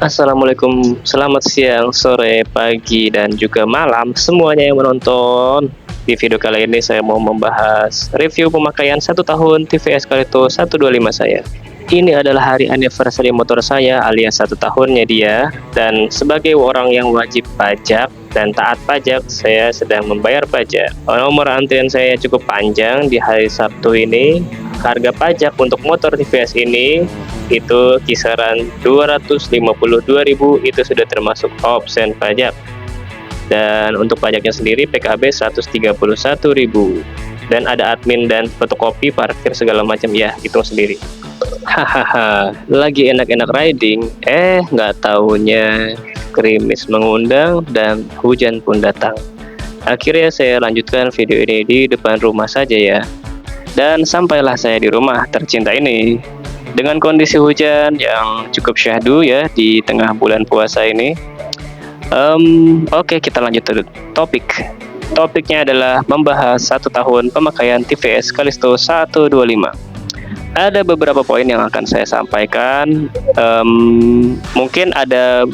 Assalamualaikum, selamat siang, sore, pagi, dan juga malam semuanya yang menonton. Di video kali ini saya mau membahas review pemakaian 1 tahun TVS Calito 125 saya. Ini adalah hari anniversary motor saya alias 1 tahunnya dia. Dan sebagai orang yang wajib pajak dan taat pajak, saya sedang membayar pajak. Nomor antrian saya cukup panjang di hari Sabtu ini. Harga pajak untuk motor TVS ini itu kisaran 252.000, itu sudah termasuk opsen pajak. Dan untuk pajaknya sendiri PKB 131.000. Dan ada admin dan fotokopi, parkir segala macam ya, hitung sendiri. Hahaha, lagi enak-enak riding, nggak taunya gerimis mengundang dan hujan pun datang. Akhirnya saya lanjutkan video ini di depan rumah saja ya. Dan sampailah saya di rumah tercinta ini dengan kondisi hujan yang cukup syahdu ya di tengah bulan puasa ini. Oke, kita lanjut ke topik. Topiknya adalah membahas 1 tahun pemakaian TVS Calito 125. Ada beberapa poin yang akan saya sampaikan. Mungkin ada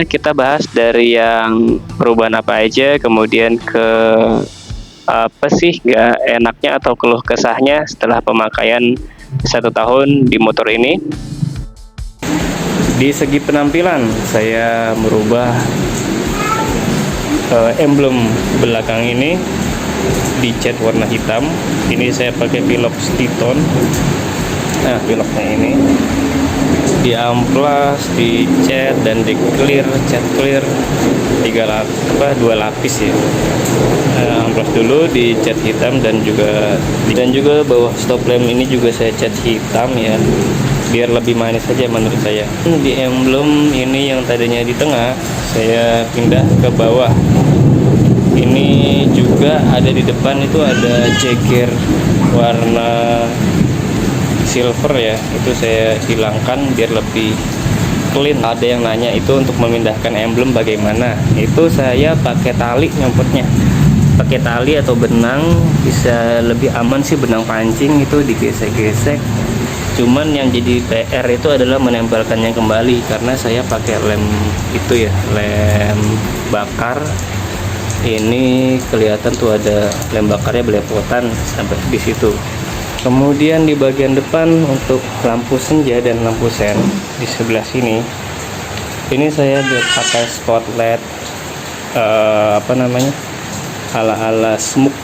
kita bahas dari yang perubahan apa aja, kemudian ke apa sih nggak enaknya atau keluh kesahnya setelah pemakaian 1 tahun di motor ini. Di segi penampilan saya merubah emblem belakang ini, dicat warna hitam. Ini saya pakai Philips Titon. Nah, velgnya ini di amplas, dicat dan di clear, cat clear 2 lapis ya. Amplas dulu dicat hitam dan juga bawah stop lamp ini juga saya cat hitam ya, biar lebih manis saja menurut saya. Di emblem ini yang tadinya di tengah saya pindah ke bawah. Ini juga ada di depan, itu ada jeger warna silver ya, itu saya hilangkan biar lebih clean. Ada yang nanya itu untuk memindahkan emblem bagaimana, itu saya pakai tali nyopotnya, pakai tali atau benang bisa lebih aman sih. Benang pancing itu digesek-gesek, cuman yang jadi PR itu adalah menempelkannya kembali karena saya pakai lem itu ya, lem bakar. Ini kelihatan tuh ada lem bakarnya belepotan sampai di situ. Kemudian di bagian depan untuk lampu senja dan lampu sen di sebelah sini, ini saya pakai spotlight ala-ala smoke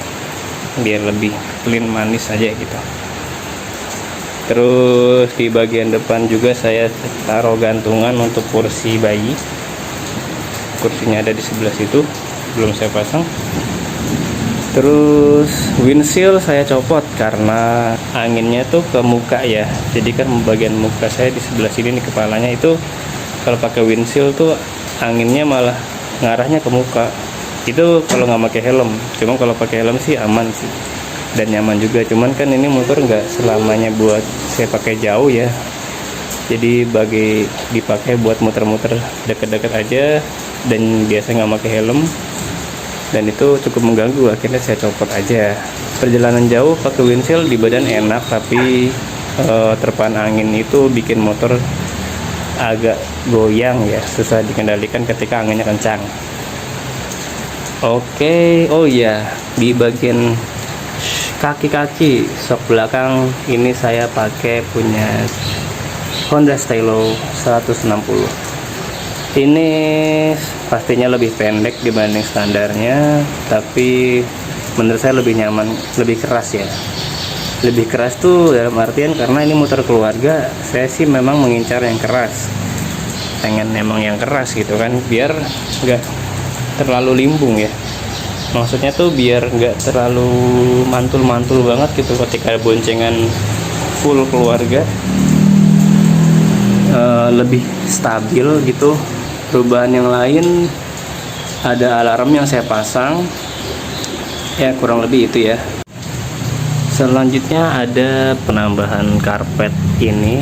biar lebih clean, manis aja gitu. Terus di bagian depan juga saya taruh gantungan untuk kursi bayi. Kursinya ada di sebelah situ, belum saya pasang. Terus windshield saya copot karena anginnya tuh ke muka ya. Jadi kan bagian muka saya di sebelah sini nih, kepalanya itu kalau pakai windshield tuh anginnya malah ngarahnya ke muka. Itu kalau nggak pakai helm. Cuma kalau pakai helm sih aman sih dan nyaman juga. Cuman kan ini motor nggak selamanya buat saya pakai jauh ya. Jadi dipakai buat muter-muter deket-deket aja, dan biasa nggak pakai helm, dan itu cukup mengganggu. Akhirnya saya copot aja. Perjalanan jauh pakai windshield di badan enak, tapi terpaan angin itu bikin motor agak goyang ya, susah dikendalikan ketika anginnya kencang. Oke, oh iya, di bagian kaki-kaki sok belakang ini saya pakai punya Honda Stylo 160. Ini pastinya lebih pendek dibanding standarnya, tapi menurut saya lebih nyaman, lebih keras ya. Lebih keras tuh dalam artian karena ini motor keluarga, saya sih memang mengincar yang keras. Pengen emang yang keras gitu kan, biar nggak terlalu limbung ya. Maksudnya tuh biar nggak terlalu mantul-mantul banget gitu ketika boncengan full keluarga. Lebih stabil gitu. Perubahan yang lain, ada alarm yang saya pasang ya, kurang lebih itu ya. Selanjutnya ada penambahan karpet ini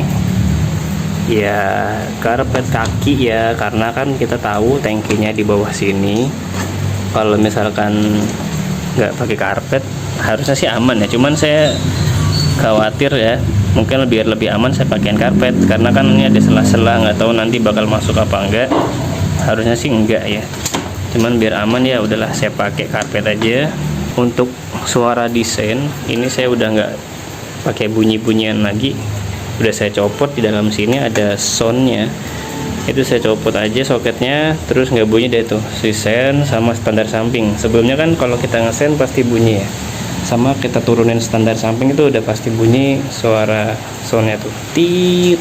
ya, karpet kaki ya, karena kan kita tahu tangkinya di bawah sini. Kalau misalkan nggak pakai karpet harusnya sih aman ya, cuman saya khawatir ya mungkin biar lebih aman saya pakaiin karpet, karena kan ini ada sela-sela, nggak tahu nanti bakal masuk apa enggak. Harusnya sih enggak ya, cuman biar aman ya udahlah saya pakai karpet aja. Untuk suara desain ini saya udah nggak pakai bunyi-bunyian lagi, udah saya copot. Di dalam sini ada soundnya, itu saya copot aja soketnya, terus nggak bunyi deh tuh desain sama standar samping. Sebelumnya kan kalau kita ngesen pasti bunyi ya, sama kita turunin standar samping itu udah pasti bunyi suara soundnya tuh tit,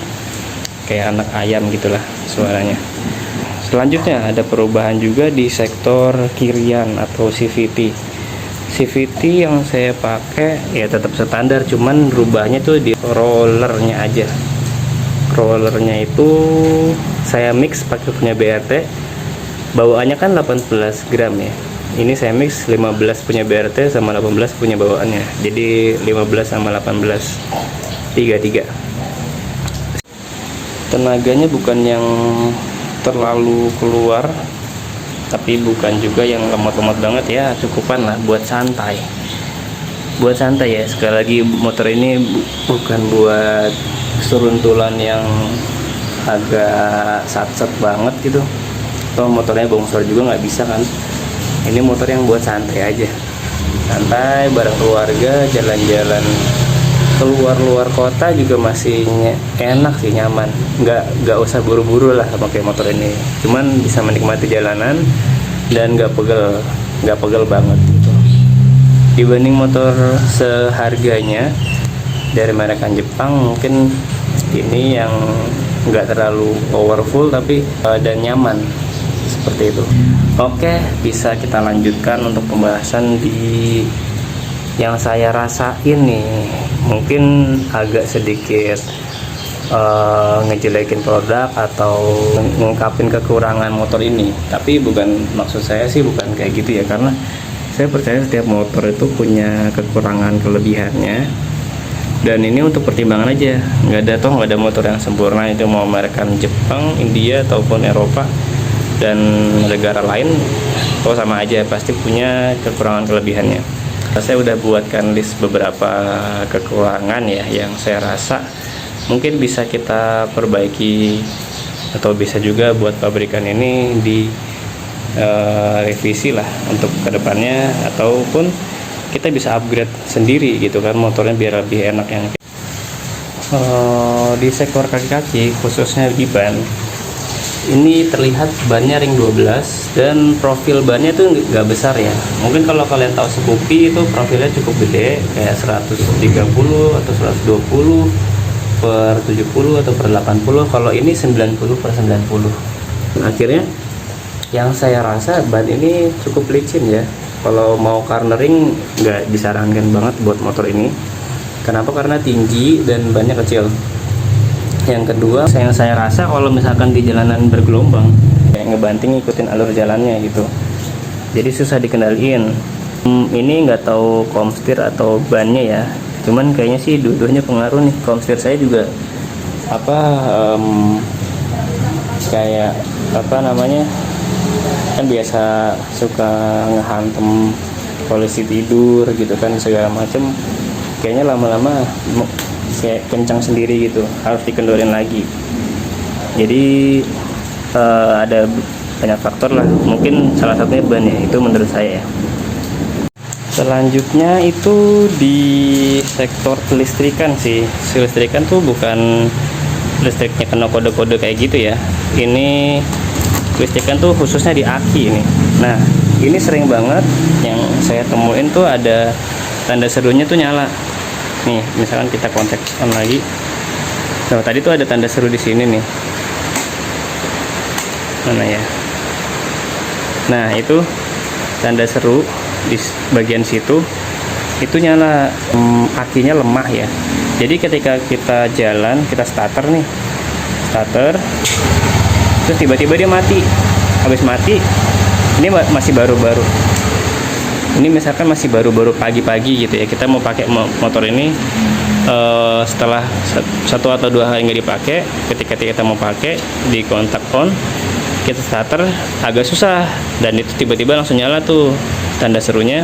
kayak anak ayam gitulah suaranya. Selanjutnya ada perubahan juga di sektor kirian atau CVT. CVT yang saya pakai ya tetap standar, cuman rubahnya tuh di rollernya aja. Rollernya itu saya mix pakai punya BRT, bawaannya kan 18 gram ya. Ini saya mix 15 punya BRT sama 18 punya bawaannya, jadi 15 sama 18 33. Tenaganya bukan yang terlalu keluar, tapi bukan juga yang lemot-lemot banget ya, cukupan lah buat santai. Buat santai ya, sekali lagi motor ini bukan buat seruntulan yang agak sat-sat banget gitu. Atau motornya bongsor juga nggak bisa kan. Ini motor yang buat santai aja, santai bareng keluarga, jalan-jalan keluar luar kota juga masih enak sih, nyaman. Nggak usah buru-buru lah pakai motor ini, cuman bisa menikmati jalanan dan nggak pegel banget gitu. Dibanding motor seharganya dari merek Jepang, mungkin ini yang nggak terlalu powerful tapi dan nyaman seperti itu. Oke, bisa kita lanjutkan untuk pembahasan di yang saya rasain nih. Mungkin agak sedikit ngejelekin produk atau ngungkapin kekurangan motor ini, tapi bukan maksud saya sih, bukan kayak gitu ya, karena saya percaya setiap motor itu punya kekurangan kelebihannya, dan ini untuk pertimbangan aja. Nggak ada motor yang sempurna, itu mau merek Jepang, India ataupun Eropa dan negara lain, kalau sama aja pasti punya kekurangan kelebihannya. Saya udah buatkan list beberapa kekurangan ya yang saya rasa mungkin bisa kita perbaiki, atau bisa juga buat pabrikan ini di revisi lah untuk kedepannya, ataupun kita bisa upgrade sendiri gitu kan motornya biar lebih enak yang di sektor kaki-kaki, khususnya di ban. Ini terlihat bannya ring 12 dan profil bannya tuh nggak besar ya. Mungkin kalau kalian tahu Scoopy itu profilnya cukup gede, kayak 130 atau 120 per 70 atau per 80. Kalau ini 90 per 90. Akhirnya yang saya rasa ban ini cukup licin ya. Kalau mau cornering nggak disarankan banget buat motor ini. Kenapa? Karena tinggi dan bannya kecil. Yang kedua, yang saya rasa kalau misalkan di jalanan bergelombang, kayak ngebanting ikutin alur jalannya gitu, jadi susah dikendaliin. Ini nggak tahu komstir atau bannya ya, cuman kayaknya sih dua-duanya pengaruh nih. Komstir saya juga kayak kan biasa suka ngehantem polisi tidur gitu kan, segala macem. Kayaknya lama-lama kayak kencang sendiri gitu, harus dikendorin lagi. Jadi ada banyak faktor lah, mungkin salah satunya ban ya, itu menurut saya ya. Selanjutnya itu di sektor kelistrikan sih. Kelistrikan tuh bukan listriknya kena kode-kode kayak gitu ya. Ini kelistrikan tuh khususnya di aki ini. Nah, ini sering banget yang saya temuin tuh ada tanda serunya tuh nyala. Nih, misalkan kita kontak on lagi. Nah, tadi tuh ada tanda seru di sini nih. Mana ya? Nah, itu tanda seru di bagian situ. Itu nyala, akinya lemah ya. Jadi ketika kita jalan, kita starter nih. Starter. Terus tiba-tiba dia mati. Habis mati, ini masih baru-baru. Ini misalkan masih baru-baru pagi-pagi gitu ya, kita mau pakai motor ini setelah 1 atau 2 hari nggak dipakai, ketika kita mau pakai di kontak on, kita starter agak susah, dan itu tiba-tiba langsung nyala tuh tanda serunya.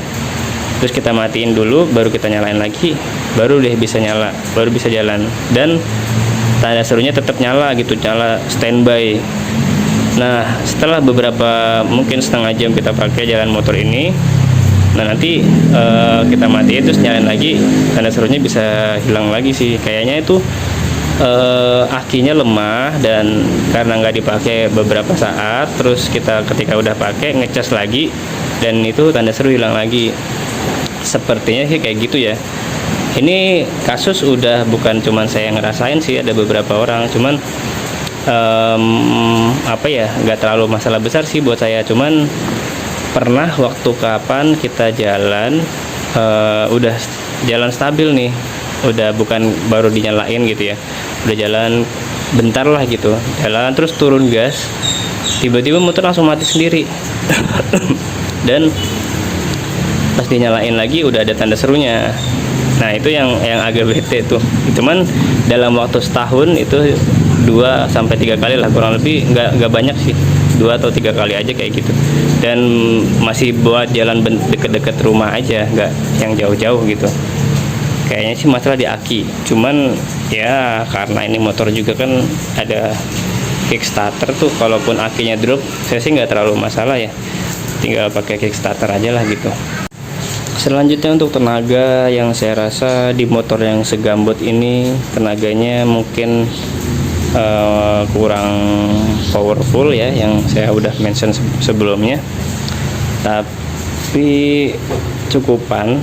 Terus kita matiin dulu baru kita nyalain lagi, baru deh bisa nyala, baru bisa jalan. Dan tanda serunya tetap nyala gitu, nyala standby. Nah setelah beberapa mungkin setengah jam kita pakai jalan motor ini, nah nanti kita matiin terus nyalain lagi, tanda serunya bisa hilang lagi sih. Kayaknya itu akinya lemah, dan karena nggak dipakai beberapa saat, terus kita ketika udah pakai ngecas lagi, dan itu tanda seru hilang lagi. Sepertinya sih kayak gitu ya. Ini kasus udah bukan cuman saya ngerasain sih, ada beberapa orang. Cuman apa ya, nggak terlalu masalah besar sih buat saya. Cuman pernah waktu kapan kita jalan udah jalan stabil nih, udah bukan baru dinyalain gitu ya, udah jalan bentar lah gitu, jalan terus turun gas, tiba-tiba motor langsung mati sendiri. Dan pas dinyalain lagi udah ada tanda serunya. Nah itu yang agak bete tuh. Cuman dalam waktu setahun itu 2 sampai 3 kali lah, kurang lebih, nggak banyak sih, 2 atau 3 kali aja kayak gitu. Dan masih buat jalan deket-deket rumah aja, nggak yang jauh-jauh gitu. Kayaknya sih masalah di aki. Cuman ya karena ini motor juga kan ada kickstarter tuh, kalaupun akinya drop saya sih nggak terlalu masalah ya, tinggal pakai kickstarter aja lah gitu. Selanjutnya untuk tenaga, yang saya rasa di motor yang segambot ini tenaganya mungkin kurang powerful ya, yang saya udah mention sebelumnya, tapi cukupan.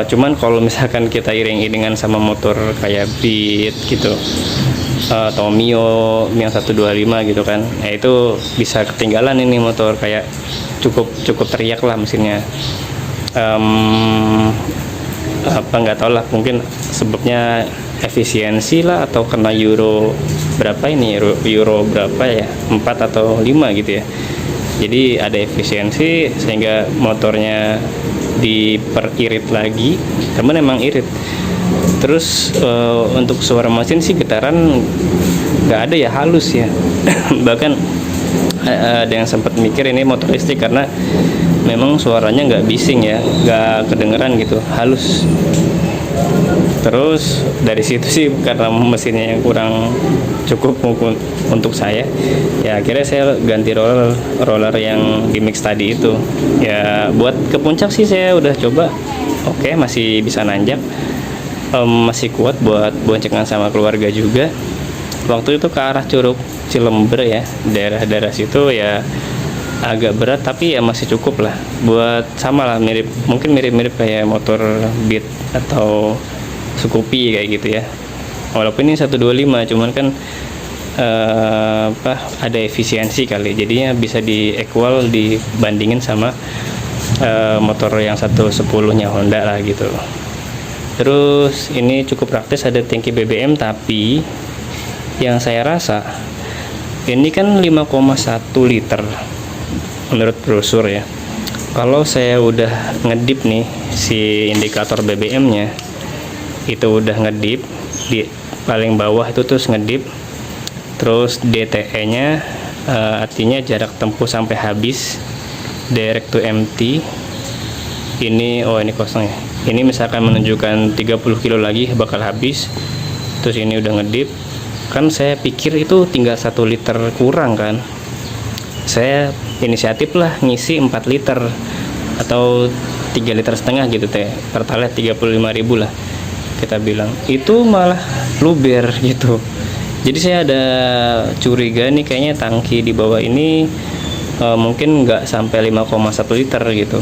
Cuman kalau misalkan kita iring-iringan sama motor kayak Beat gitu, atau Mio yang 125 gitu kan, nah itu bisa ketinggalan ini motor, kayak cukup teriak lah mesinnya. Apa nggak tahu lah, mungkin sebabnya efisiensi lah, atau kena euro berapa ini, euro berapa ya, 4 atau 5 gitu ya. Jadi ada efisiensi sehingga motornya diperirit lagi, temen emang irit. Terus untuk suara mesin sih getaran nggak ada ya, halus ya. Bahkan ada yang sempat mikir ini motor listrik karena memang suaranya nggak bising ya, nggak kedengeran gitu, halus. Terus dari situ sih karena mesinnya yang kurang cukup untuk saya, ya akhirnya saya ganti roller yang di mix tadi itu. Ya buat ke puncak sih saya udah coba, oke, masih bisa nanjak, masih kuat buat boncengan sama keluarga juga. Waktu itu ke arah Curug Cilember ya, daerah-daerah situ ya agak berat, tapi ya masih cukup lah buat, sama lah, mungkin mirip kayak motor Beat atau Scoopy kayak gitu ya. Walaupun ini 125, cuman kan ada efisiensi kali, jadinya bisa di equal dibandingin sama motor yang 110-nya Honda lah gitu. Terus ini cukup praktis, ada tangki BBM, tapi yang saya rasa ini kan 5,1 liter menurut brosur ya. Kalau saya udah ngedip nih si indikator BBM-nya, itu udah ngedip di paling bawah itu, terus ngedip, terus DTE-nya artinya jarak tempuh sampai habis, direct to empty. Ini ini kosong ya. Ini misalkan menunjukkan 30 kilo lagi bakal habis, terus ini udah ngedip. Kan saya pikir itu tinggal 1 liter kurang kan, saya inisiatif lah ngisi 4 liter atau 3,5 liter gitu teh, pertalite 35.000 lah kita bilang, itu malah luber gitu. Jadi saya ada curiga nih, kayaknya tangki di bawah ini mungkin nggak sampai 5,1 liter gitu,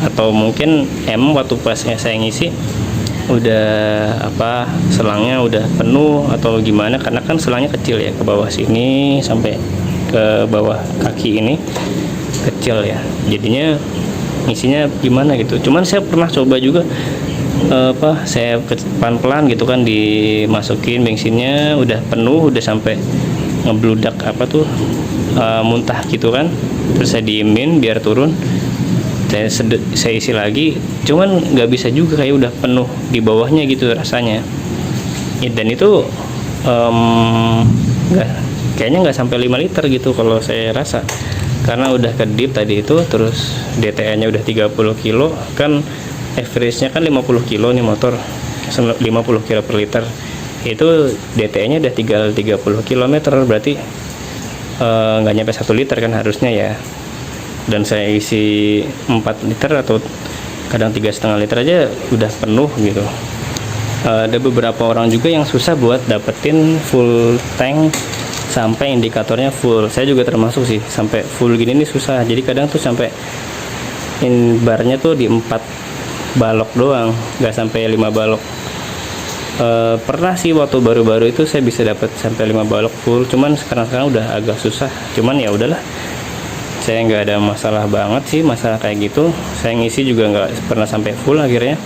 atau mungkin waktu pas saya ngisi udah selangnya udah penuh atau gimana, karena kan selangnya kecil ya, ke bawah sini sampai ke bawah kaki ini kecil ya, jadinya ngisinya gimana gitu. Cuman saya pernah coba juga saya pelan-pelan gitu kan, dimasukin bensinnya udah penuh, udah sampai ngebludak muntah gitu kan, terus saya diemin biar turun, saya isi lagi, cuman nggak bisa juga, kayak udah penuh di bawahnya gitu rasanya ya. Dan itu kayaknya nggak sampai 5 liter gitu kalau saya rasa, karena udah kedip tadi itu, terus DTE nya udah 30 kilo kan, average nya kan 50 kilo nih motor, 50 kilo per liter. Itu DTE-nya udah tinggal 30 km, berarti nggak nyampe 1 liter kan harusnya ya. Dan saya isi 4 liter atau kadang 3,5 liter aja udah penuh gitu. Ada beberapa orang juga yang susah buat dapetin full tank sampai indikatornya full. Saya juga termasuk sih, sampai full gini nih susah. Jadi kadang tuh sampai barnya tuh di 4 balok doang, nggak sampai 5 balok. Pernah sih waktu baru-baru itu saya bisa dapat sampai 5 balok full, cuman sekarang udah agak susah. Cuman ya udahlah, saya nggak ada masalah banget sih masalah kayak gitu. Saya ngisi juga nggak pernah sampai full akhirnya,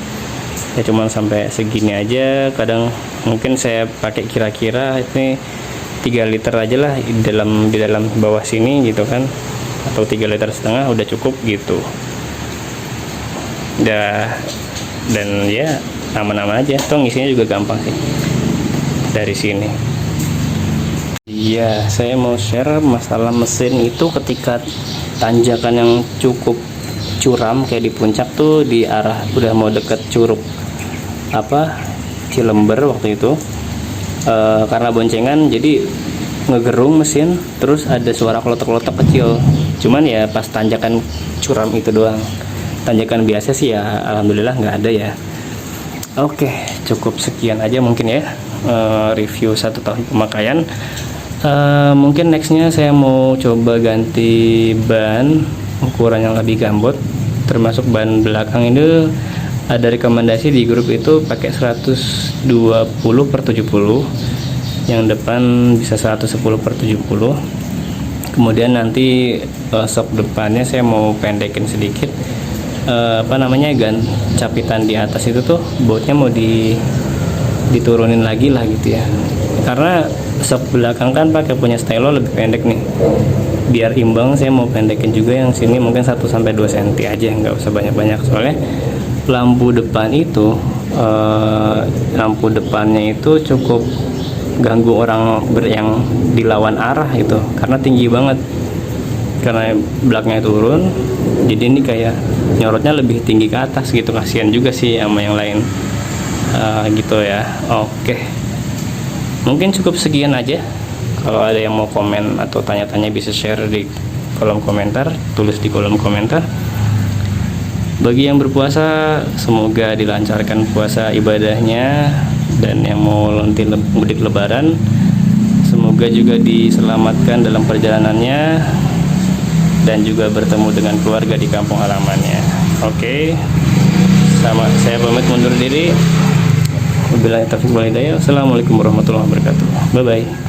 ya cuman sampai segini aja. Kadang mungkin saya pakai kira-kira ini 3 liter aja lah di dalam bawah sini gitu kan, atau 3,5 liter udah cukup gitu. Dan ya aman-aman aja, toh ngisinya juga gampang sih dari sini. Iya, saya mau share masalah mesin itu ketika tanjakan yang cukup curam kayak di puncak tuh, di arah udah mau deket Curug Cilember waktu itu. Karena boncengan jadi ngegerung mesin, terus ada suara klotok-klotok kecil. Cuman ya pas tanjakan curam itu doang. Tanjakan biasa sih ya alhamdulillah nggak ada ya. Oke, cukup sekian aja mungkin ya review 1 tahun pemakaian. Mungkin nextnya saya mau coba ganti ban ukuran yang lebih gambot, termasuk ban belakang ini ada rekomendasi di grup itu pakai 120/70, yang depan bisa 110/70. Kemudian nanti sok depannya saya mau pendekin sedikit, capitan di atas itu tuh bautnya mau diturunin lagi lah gitu ya, karena sok belakang kan pakai punya stylo lebih pendek nih. Biar imbang saya mau pendekin juga yang sini, mungkin 1-2 cm aja, nggak usah banyak-banyak. Soalnya lampu depan itu lampu depannya itu cukup ganggu orang yang dilawan arah itu, karena tinggi banget, karena belakangnya turun. Jadi ini kayak nyorotnya lebih tinggi ke atas gitu, kasihan juga sih sama yang lain gitu ya. Oke, mungkin cukup sekian aja. Kalau ada yang mau komen atau tanya-tanya bisa share di kolom komentar, tulis di kolom komentar. Bagi yang berpuasa, semoga dilancarkan puasa ibadahnya, dan yang mau nanti mudik lebaran, semoga juga diselamatkan dalam perjalanannya dan juga bertemu dengan keluarga di kampung halamannya. Oke, saya pamit mundur diri. Wabillahi taufiq wal hidayah. Assalamualaikum warahmatullahi wabarakatuh. Bye bye.